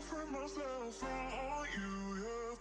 from myself for you, yeah.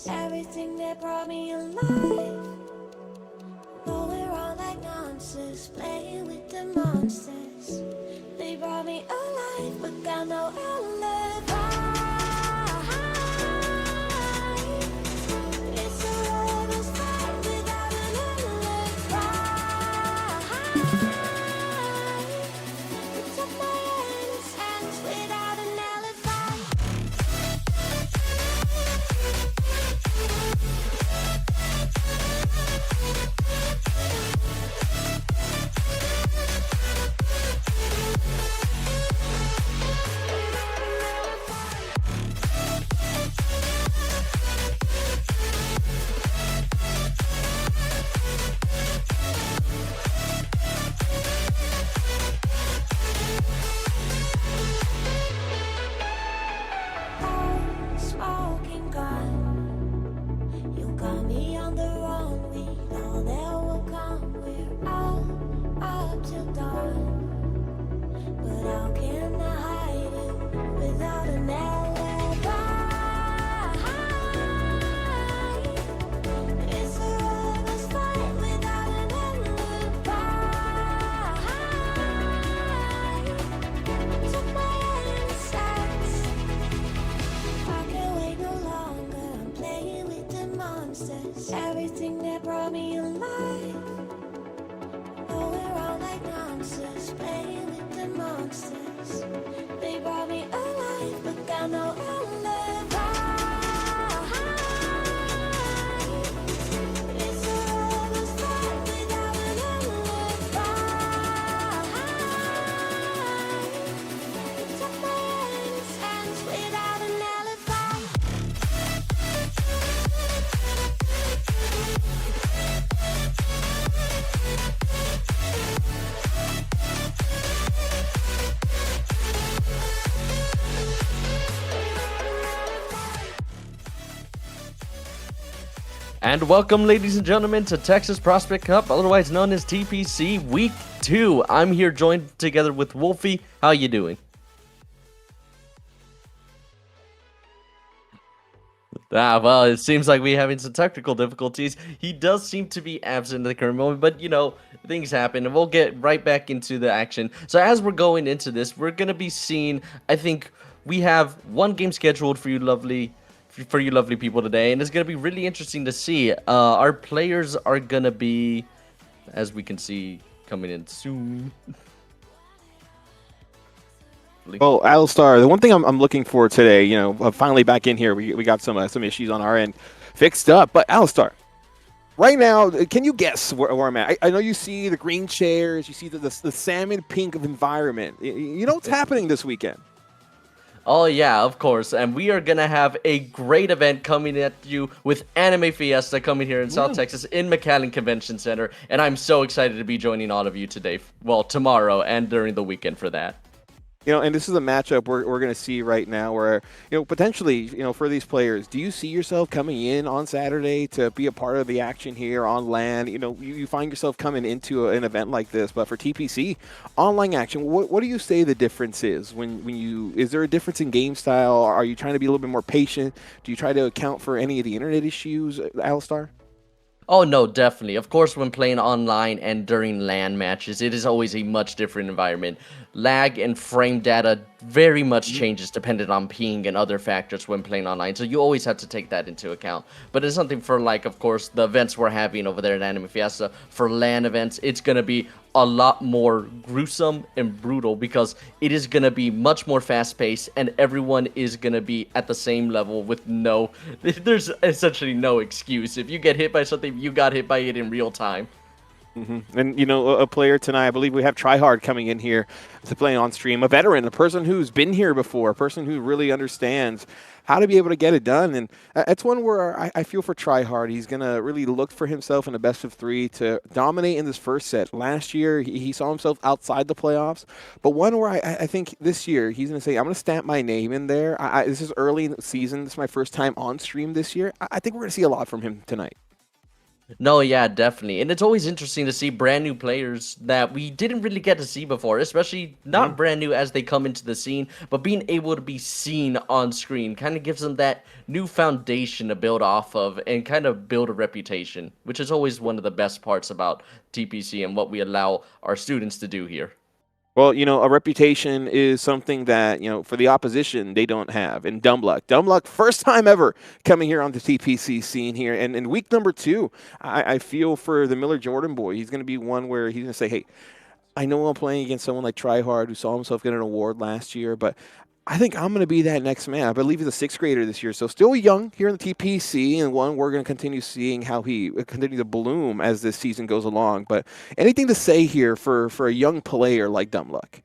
Everything that brought me alive, but we're all like monsters, playing with the monsters. They brought me alive, but got no alibi. It's a lover's fight without an alibi. It took my innocence without an alibi. Smoking gun, you got me on the run. We know that will come. We're out up till dawn, but how can I hide it without an alibi? It's a lover's fight without an alibi. Took my innocence. I can't wait no longer. I'm playing with the monsters. Everything that brought me alive. Oh, we're all like monsters, playing with the monsters. They brought me alive, but got no alibi. It's a lover's fight without an alibi. It took my innocence without an alibi. And welcome, ladies and gentlemen, to Texas Prospect Cup, otherwise known as TPC Week 2. I'm here joined together with Wolfie. How you doing? Well, it seems like we're having some technical difficulties. He does seem to be absent at the current moment, but things happen, and we'll get right back into the action. So as we're going into this, we're gonna be seeing, I think we have one game scheduled for you lovely people today, and it's gonna be really interesting to see. Our players are gonna be, as we can see, coming in soon. Well, Alistar, the one thing I'm looking for today, finally back in here, we got some issues on our end fixed up. But Alistar, right now, can you guess where I'm at? I know you see the green chairs, you see the salmon pink of environment. You know what's happening this weekend? Oh yeah, of course, and we are gonna have a great event coming at you with Anime Fiesta coming here in South Texas in McAllen Convention Center, and I'm so excited to be joining all of you today, well, tomorrow and during the weekend for that. And this is a matchup we're going to see right now where, potentially, for these players, do you see yourself coming in on Saturday to be a part of the action here on LAN? You find yourself coming into an event like this, but for TPC, online action, what do you say the difference is is there a difference in game style? Are you trying to be a little bit more patient? Do you try to account for any of the internet issues, Alistar? Oh no, definitely. Of course, when playing online and during LAN matches, it is always a much different environment. Lag and frame data very much changes depending on ping and other factors when playing online, so you always have to take that into account. But it's something for, like, of course, the events we're having over there at Anime Fiesta. For LAN events, it's going to be a lot more gruesome and brutal because it is going to be much more fast-paced and everyone is going to be at the same level with there's essentially no excuse. If you get hit by something, you got hit by it in real time. Mm-hmm. And, a player tonight, I believe we have Tryhard coming in here to play on stream, a veteran, a person who's been here before, a person who really understands how to be able to get it done. And it's one where I feel for Tryhard. He's going to really look for himself in a best of 3 to dominate in this first set. Last year, he saw himself outside the playoffs, but one where I think this year he's going to say, I'm going to stamp my name in there. This is early in the season. This is my first time on stream this year. I think we're going to see a lot from him tonight. No, yeah, definitely. And it's always interesting to see brand new players that we didn't really get to see before, especially not brand new as they come into the scene, but being able to be seen on screen kind of gives them that new foundation to build off of and kind of build a reputation, which is always one of the best parts about TPC and what we allow our students to do here. Well, a reputation is something that, for the opposition, they don't have. And Dumbluck, first time ever coming here on the TPC scene here. And in week number 2, I feel for the Miller Jordan boy. He's going to be one where he's going to say, hey, I know I'm playing against someone like Tryhard who saw himself get an award last year, but I think I'm going to be that next man. I believe he's a 6th grader this year, so still young here in the TPC, and one we're going to continue seeing how he continue to bloom as this season goes along. But anything to say here for a young player like Dumbluck?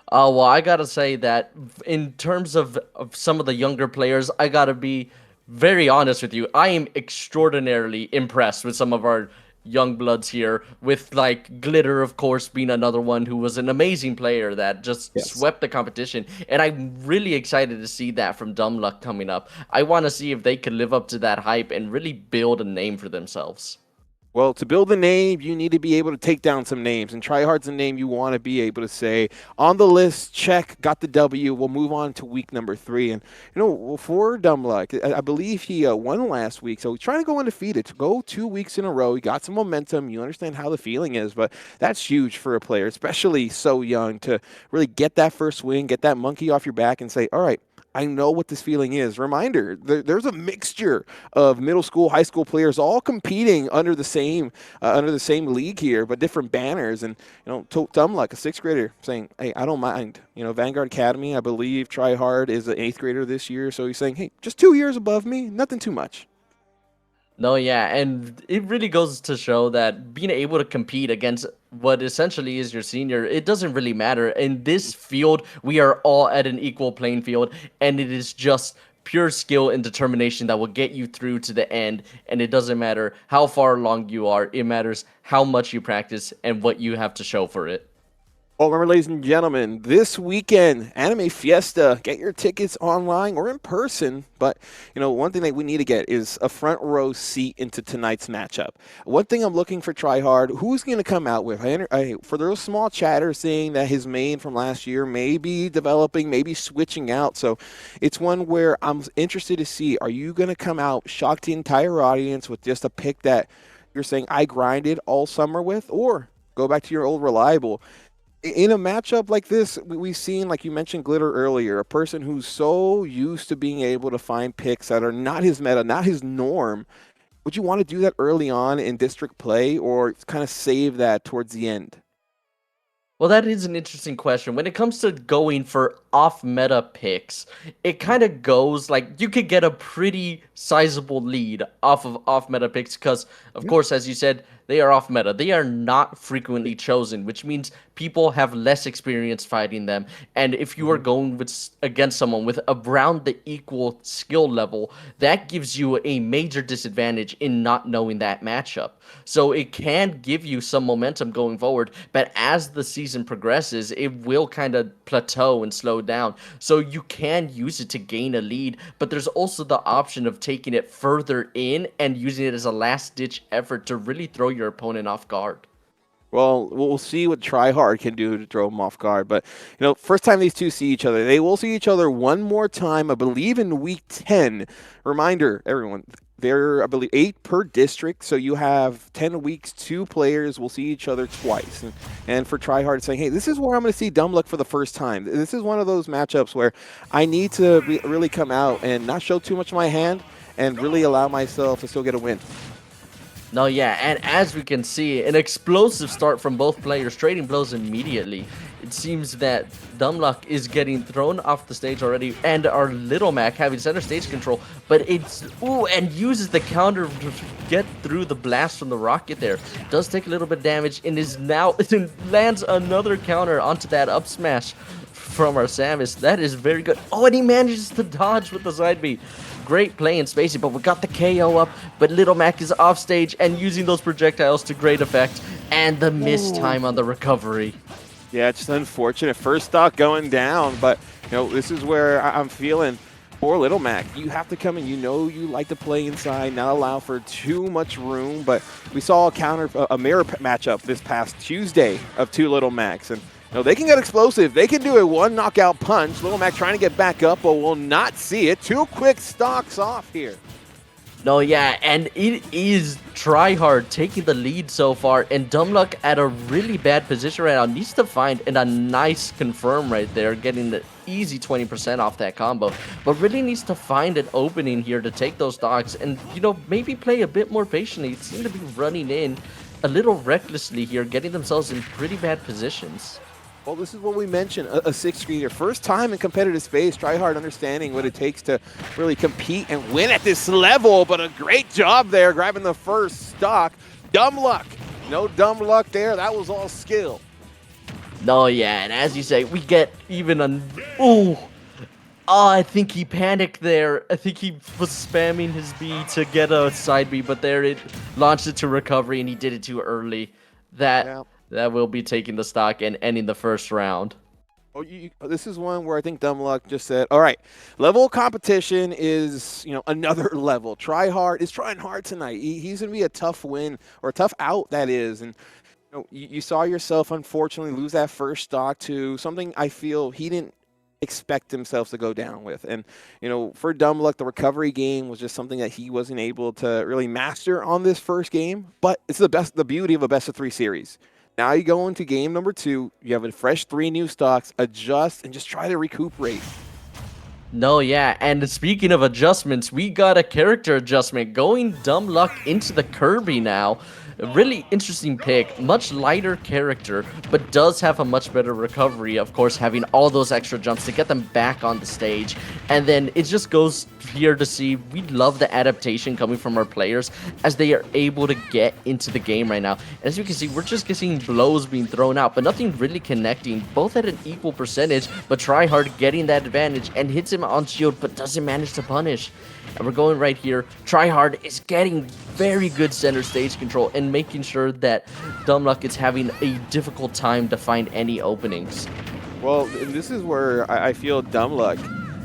Well, I gotta say that in terms of some of the younger players, I gotta be very honest with you. I am extraordinarily impressed with some of our young bloods here, with like Glitter, of course, being another one who was an amazing player that just swept the competition. And I'm really excited to see that from Dumbluck coming up. I want to see if they could live up to that hype and really build a name for themselves. Well, to build a name, you need to be able to take down some names, and Tryhard's a name you want to be able to say, on the list, check, got the W, we'll move on to week number 3. And, for Dumbluck, I believe he won last week, so he's trying to go undefeated, to go 2 weeks in a row. He got some momentum. You understand how the feeling is, but that's huge for a player, especially so young, to really get that first win, get that monkey off your back and say, all right, I know what this feeling is. Reminder, there's a mixture of middle school, high school players all competing under the same league here, but different banners. And Dumbluck, a 6th grader, saying, "Hey, I don't mind." Vanguard Academy, I believe Tryhard is an 8th grader this year, so he's saying, "Hey, just 2 years above me, nothing too much." No, yeah, and it really goes to show that being able to compete against what essentially is your senior, it doesn't really matter. In this field, we are all at an equal playing field, and it is just pure skill and determination that will get you through to the end. And it doesn't matter how far along you are, it matters how much you practice and what you have to show for it. Well, remember, ladies and gentlemen, this weekend, Anime Fiesta. Get your tickets online or in person. But, one thing that we need to get is a front row seat into tonight's matchup. One thing I'm looking for TryHard, who's going to come out with? For those small chatters saying that his main from last year may be developing, maybe switching out. So it's one where I'm interested to see, are you going to come out, shock the entire audience with just a pick that you're saying I grinded all summer with, or go back to your old reliable? In a matchup like this, we've seen, like you mentioned, Glitter earlier, a person who's so used to being able to find picks that are not his meta, not his norm. Would you want to do that early on in district play, or kind of save that towards the end? Well, that is an interesting question. When it comes to going for off-meta picks, it kind of goes like you could get a pretty sizable lead off of off-meta picks because, of course, as you said, they are off-meta. They are not frequently chosen, which means people have less experience fighting them. And if you are going against someone with around the equal skill level, that gives you a major disadvantage in not knowing that matchup. So it can give you some momentum going forward, but as the season progresses, it will kind of plateau and slow down. So you can use it to gain a lead, but there's also the option of taking it further in and using it as a last-ditch effort to really throw your opponent off guard. Well, we'll see what TryHard can do to throw him off guard. But, first time these two see each other, they will see each other one more time, I believe, in week 10. Reminder, everyone, there are, I believe, 8 per district. So you have 10 weeks, 2 players will see each other twice. And for TryHard saying, hey, this is where I'm going to see Dumbluck for the first time. This is one of those matchups where I need to really come out and not show too much of my hand and really allow myself to still get a win. No, yeah, and as we can see, an explosive start from both players, trading blows immediately. It seems that Dumbluck is getting thrown off the stage already, and our Little Mac having center stage control, but and uses the counter to get through the blast from the rocket there. Does take a little bit of damage, and lands another counter onto that up smash from our Samus. That is very good. Oh, and he manages to dodge with the side B. Great play in Spacey, but we got the KO up, but Little Mac is off stage and using those projectiles to great effect, and the missed time on the recovery. Yeah, it's just unfortunate. First stock going down, but, this is where I'm feeling poor Little Mac. You have to come in. You like to play inside, not allow for too much room, but we saw a mirror matchup this past Tuesday of 2 Little Macs, and they can get explosive. They can do a 1 knockout punch. Little Mac trying to get back up, but will not see it. 2 quick stocks off here. No, yeah, and it is TryHard taking the lead so far, and Dumbluck at a really bad position right now. Needs to find a nice confirm right there, getting the easy 20% off that combo, but really needs to find an opening here to take those stocks and, maybe play a bit more patiently. It seemed to be running in a little recklessly here, getting themselves in pretty bad positions. Well, this is what we mentioned, a 6th grader. First time in competitive space, TryHard understanding what it takes to really compete and win at this level, but a great job there grabbing the first stock. Dumbluck. No Dumbluck there. That was all skill. No, yeah, and as you say, we get even I think he panicked there. I think he was spamming his B to get a side B, but there it launched it to recovery, and he did it too early. That will be taking the stock and ending the first round. Oh, this is one where I think Dumbluck just said, all right, level of competition is, another level. TryHard is trying hard tonight. He's going to be a tough win, or a tough out, that is. And you saw yourself, unfortunately, lose that first stock to something I feel he didn't expect himself to go down with. And, for Dumbluck, the recovery game was just something that he wasn't able to really master on this first game. But it's the beauty of a best-of-3 series. Now you go into game number 2, you have a fresh 3 new stocks, adjust, and just try to recuperate. No, yeah, and speaking of adjustments, we got a character adjustment going Dumbluck into the Kirby now. A really interesting pick, much lighter character, but does have a much better recovery, of course, having all those extra jumps to get them back on the stage. And then it just goes here to see, we love the adaptation coming from our players as they are able to get into the game right now. As you can see, we're just seeing blows being thrown out, but nothing really connecting, both at an equal percentage, but TryHard getting that advantage and hits him on shield, but doesn't manage to punish. And we're going right here. TryHard is getting very good center stage control and making sure that Dumbluck is having a difficult time to find any openings. Well, and this is where I feel dumb luck.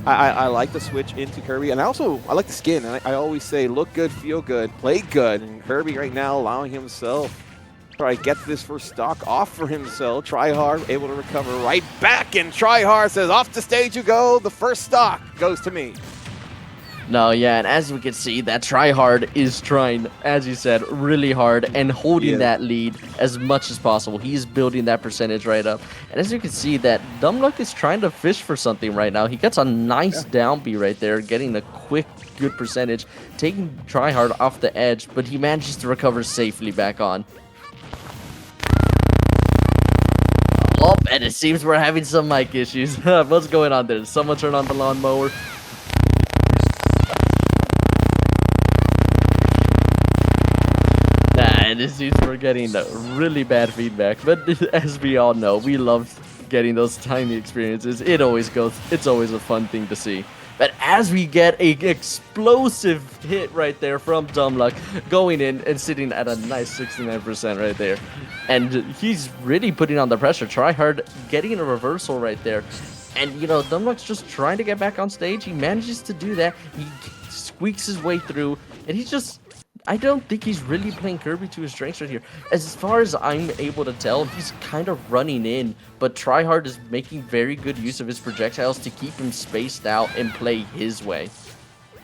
I like to switch into Kirby, and I like the skin. And I always say, look good, feel good, play good. And Kirby right now allowing himself to try to get this first stock off for himself. Tryhard able to recover right back, and Tryhard says, off the stage you go. The first stock goes to me. No, yeah, and as we can see, that Tryhard is trying, as you said, really hard and holding that lead as much as possible. He's building that percentage right up. And as you can see, that Dumbluck is trying to fish for something right now. He gets a nice down B right there, getting a quick, good percentage, taking Tryhard off the edge, but he manages to recover safely back on. Oh, and it seems we're having some mic issues. What's going on there? Did someone turn on the lawnmower? And it seems we're getting really bad feedback, but as we all know, we love getting those tiny experiences. It's always a fun thing to see. But as we get a explosive hit right there from Dumbluck, going in and sitting at a nice 69% right there. And he's really putting on the pressure. Tryhard getting a reversal right there. And, you know, Dumbluck's just trying to get back on stage. He manages to do that. He squeaks his way through, and he's just... I don't think he's really playing Kirby to his strengths right here. As far as I'm able to tell, he's kind of running in, but Tryhard is making very good use of his projectiles to keep him spaced out and play his way.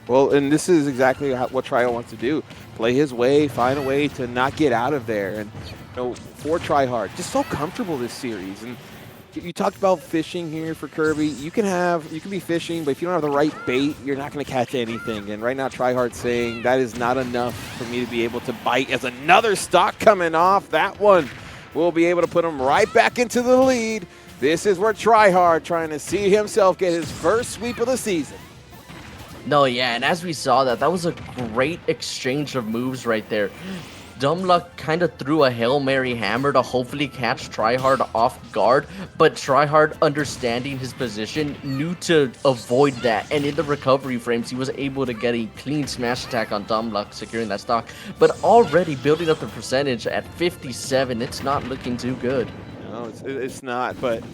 Well, and this is exactly what Tryhard wants to do. Play his way, find a way to not get out of there. And, you know, for Tryhard, just so comfortable this series. And you talked about fishing here for Kirby. You can be fishing, but if you don't have the right bait, you're not going to catch anything. And right now, Tryhard's saying that is not enough for me to be able to bite. As another stock coming off, that one will be able to put him right back into the lead. This is where Tryhard trying to see himself get his first sweep of the season. No, yeah, and as we saw that was a great exchange of moves right there. Dumbluck kind of threw a Hail Mary hammer to hopefully catch Tryhard off guard, but Tryhard, understanding his position, knew to avoid that, and in the recovery frames, he was able to get a clean smash attack on Dumbluck, securing that stock. But already building up the percentage at 57, it's not looking too good. No, it's not, but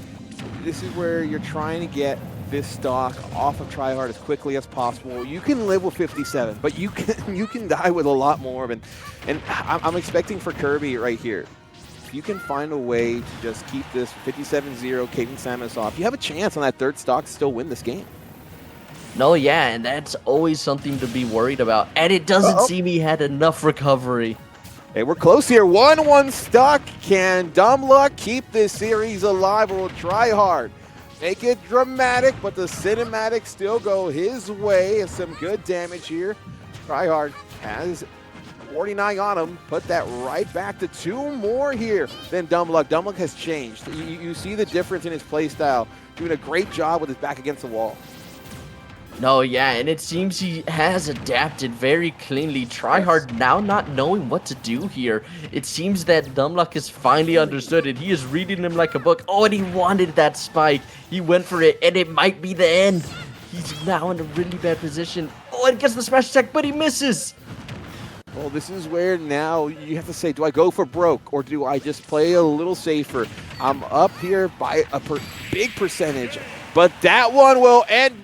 this is where you're trying to get this stock off of Tryhard as quickly as possible. You can live with 57, but you can die with a lot more. And I'm expecting for Kirby right here, if you can find a way to just keep this 57-0 Caden Samus off, you have a chance on that third stock to still win this game. No, yeah, and that's always something to be worried about. And it doesn't seem he had enough recovery. Hey, we're close here. 1-1 stock. Can Dumbluck keep this series alive, or will Tryhard make it dramatic, but the cinematics still go his way? And some good damage here. Tryhard has 49 on him. Put that right back to 2 more here than Dumbluck. Dumbluck has changed. You see the difference in his play style. Doing a great job with his back against the wall. No, yeah, and it seems he has adapted very cleanly. Tryhard now not knowing what to do here. It seems that Dumbluck has finally understood it. He is reading him like a book. Oh, and he wanted that spike. He went for it, and it might be the end. He's now in a really bad position. Oh, and gets the smash attack, but he misses. Well, this is where now you have to say, do I go for broke, or do I just play a little safer? I'm up here by a big percentage, but that one will end.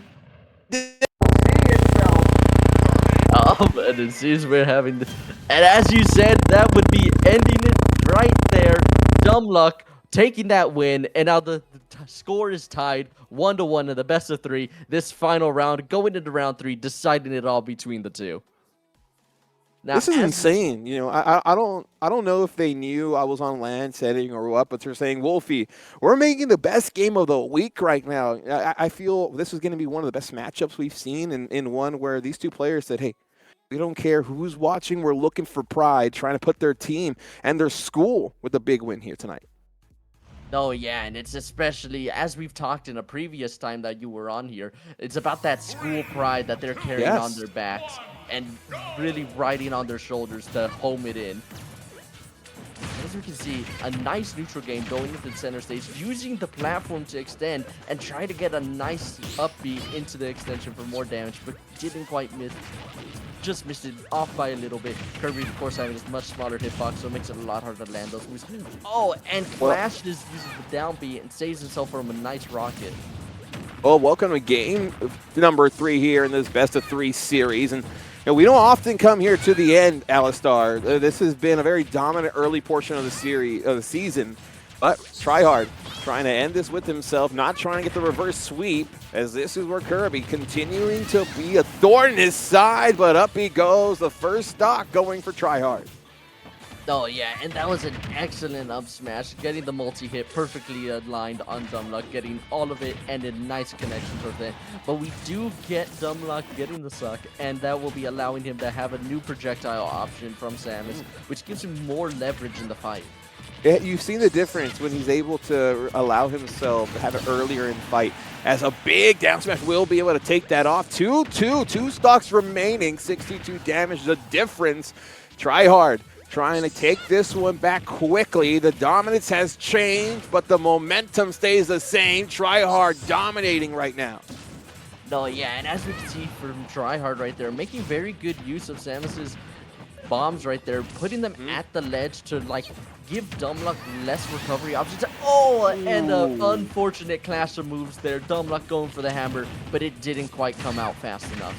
And it seems we're having this. And as you said, that would be ending it right there. Dumbluck taking that win, and now the score is tied 1-1 in the best of 3. This final round, going into round 3, deciding it all between the two. Now, this is insane. You know, I don't know if they knew I was on LAN setting or what, but they're saying, Wolfie, we're making the best game of the week right now. I feel this is going to be one of the best matchups we've seen in one where these two players said, hey, we don't care who's watching. We're looking for pride, trying to put their team and their school with a big win here tonight. Oh, yeah, and it's especially, as we've talked in a previous time that you were on here, it's about that school pride that they're carrying on their backs and really riding on their shoulders to home it in. As we can see, a nice neutral game going into the center stage, using the platform to extend and try to get a nice up B into the extension for more damage, but didn't quite miss. just missed it off by a little bit. Kirby, of course, having his much smaller hitbox, so it makes it a lot harder to land those moves. Oh, and Clash just uses the down B and saves himself from a nice rocket. Well, welcome to game number 3 here in this best of 3 series. And we don't often come here to the end, Alistar. This has been a very dominant early portion of the season. But Tryhard trying to end this with himself, not trying to get the reverse sweep, as this is where Kirby continuing to be a thorn in his side, but up he goes. The first stock going for Tryhard. Oh yeah, and that was an excellent up smash, getting the multi-hit perfectly aligned on Dumbluck, getting all of it and a nice connection towards it. But we do get Dumbluck getting the suck, and that will be allowing him to have a new projectile option from Samus, which gives him more leverage in the fight. Yeah, you've seen the difference when he's able to allow himself to have it earlier in fight, as a big down smash will be able to take that off. 2 stocks remaining, 62 damage, the difference. Tryhard trying to take this one back quickly. The dominance has changed, but the momentum stays the same. Tryhard dominating right now. No, yeah, and as we can see from Tryhard right there, making very good use of Samus's bombs right there, putting them at the ledge to like give Dumbluck less recovery options. Oh, and an unfortunate clash of moves there. Dumbluck going for the hammer, but it didn't quite come out fast enough.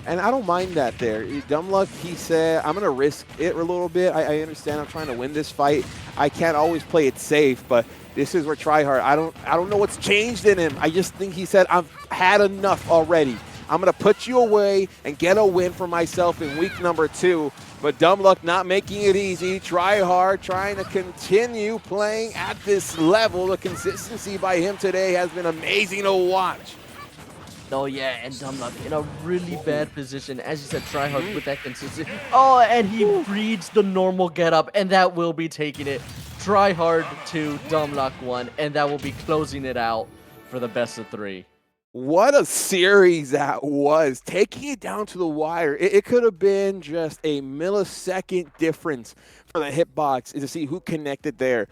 And I don't mind that there. Dumbluck, he said, I'm going to risk it a little bit. I understand I'm trying to win this fight. I can't always play it safe, but this is where Tryhard, I don't know what's changed in him. I just think he said, I've had enough already. I'm going to put you away and get a win for myself in week number 2. But Dumbluck not making it easy. Tryhard trying to continue playing at this level. The consistency by him today has been amazing to watch. Oh yeah, and Dumbluck in a really bad position. As you said, Tryhard with that consistency. Oh, and he reads the normal getup, and that will be taking it. Tryhard 2, Dumbluck 1, and that will be closing it out for the best of 3. What a series that was, taking it down to the wire. It could have been just a millisecond difference for the hitbox to see who connected there.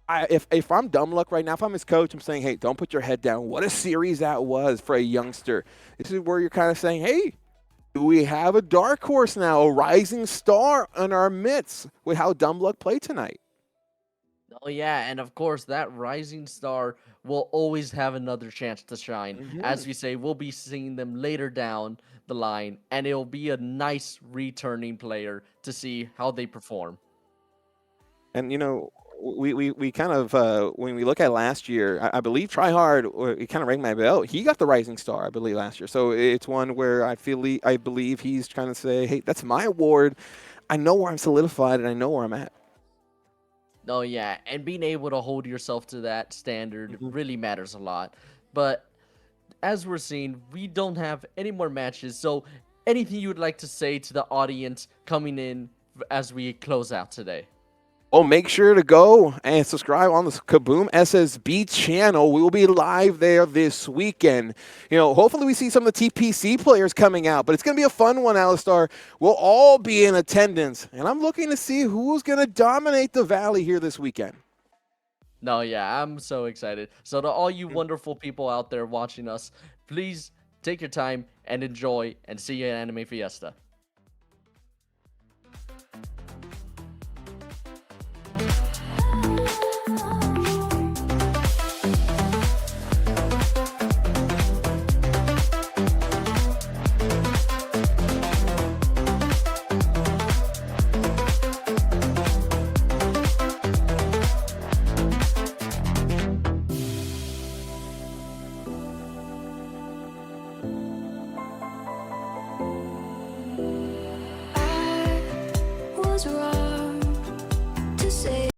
If I'm Dumbluck right now, if I'm his coach, I'm saying, hey, don't put your head down. What a series that was for a youngster. This is where you're kind of saying, hey, do we have a dark horse now, a rising star in our midst with how Dumbluck played tonight? Oh yeah, and of course that rising star will always have another chance to shine. As we say, we'll be seeing them later down the line, and it'll be a nice returning player to see how they perform. And we kind of when we look at last year, I believe Tryhard, he kind of rang my bell. He got the rising star, I believe, last year. So it's one where I believe he's trying to say, hey, that's my award. I know where I'm solidified, and I know where I'm at. Oh yeah, and being able to hold yourself to that standard really matters a lot. But as we're seeing, we don't have any more matches. So anything you would like to say to the audience coming in as we close out today? Well, make sure to go and subscribe on the Kaboom SSB channel. We will be live there this weekend. Hopefully we see some of the TPC players coming out, but it's going to be a fun one, Alistar. We'll all be in attendance, and I'm looking to see who's going to dominate the Valley here this weekend. No, yeah, I'm so excited. So to all you wonderful people out there watching us, please take your time and enjoy, and see you at Anime Fiesta.